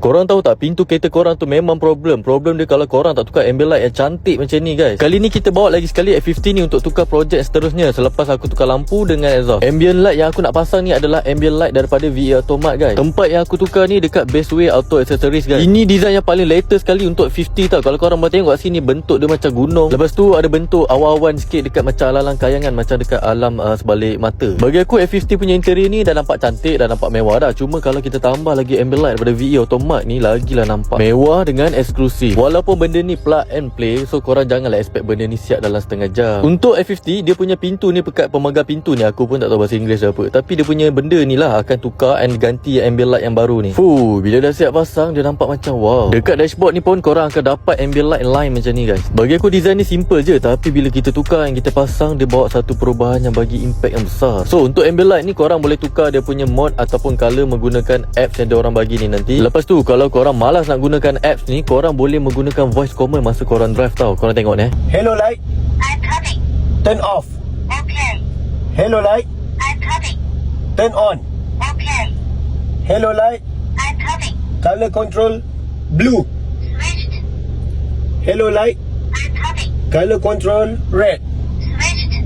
Korang tahu tak, pintu kereta korang tu memang problem dia kalau korang tak tukar ambient light yang cantik macam ni guys. Kali ni kita bawa lagi sekali F50 ni untuk tukar projek seterusnya selepas aku tukar lampu dengan exhaust. Ambient light yang aku nak pasang ni adalah ambient light daripada VE Automat guys. Tempat yang aku tukar ni dekat Bestway Auto Accessories guys. Ini design yang paling latest sekali untuk 50 tau. Kalau korang boleh tengok kat sini, bentuk dia macam gunung. Lepas tu ada bentuk awan-awan sikit dekat macam alang-alang kayangan, macam dekat alam sebalik mata. Bagi aku F50 punya interior ni dah nampak cantik, dah nampak mewah dah. Cuma kalau kita tambah lagi ambient light daripada VE Automat ni, lagilah nampak mewah dengan eksklusif. Walaupun benda ni plug and play, so korang janganlah expect benda ni siap dalam setengah jam. Untuk F50, dia punya pintu ni, pekat pemegang pintu ni, aku pun tak tahu bahasa Inggeris apa, tapi dia punya benda ni lah akan tukar and ganti ambient light yang baru ni. Bila dah siap pasang, dia nampak macam wow. Dekat dashboard ni pun korang akan dapat ambient light line macam ni guys. Bagi aku design ni simple je, tapi bila kita tukar yang kita pasang, dia bawa satu perubahan yang bagi impact yang besar. So untuk ambient light ni, korang boleh tukar dia punya mode ataupun color menggunakan apps yang diorang bagi ni nanti. Lepas tu kalau korang malas nak gunakan apps ni, korang boleh menggunakan voice command masa korang drive tau. Korang tengok ni. Hello light, I'm coming. turn off. Okay. Hello light, I'm coming. turn on. Okay. Hello light, I'm coming. color control blue. Switched. Hello light, I'm coming. color control red. Switched.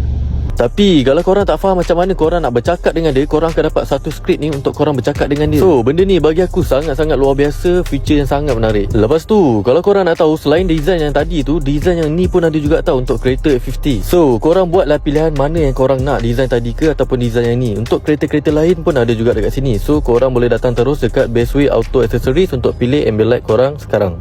Tapi kalau korang tak faham macam mana korang nak bercakap dengan dia, korang akan dapat satu skrip ni untuk korang bercakap dengan dia. So benda ni bagi aku sangat-sangat luar biasa, feature yang sangat menarik. Lepas tu kalau korang nak tahu, selain design yang tadi tu, design yang ni pun ada juga tau untuk kereta F50. So korang buatlah pilihan mana yang korang nak, design tadi ke ataupun design yang ni. Untuk kereta-kereta lain pun ada juga dekat sini. So korang boleh datang terus dekat Bestway Auto Accessories untuk pilih ambient light korang sekarang.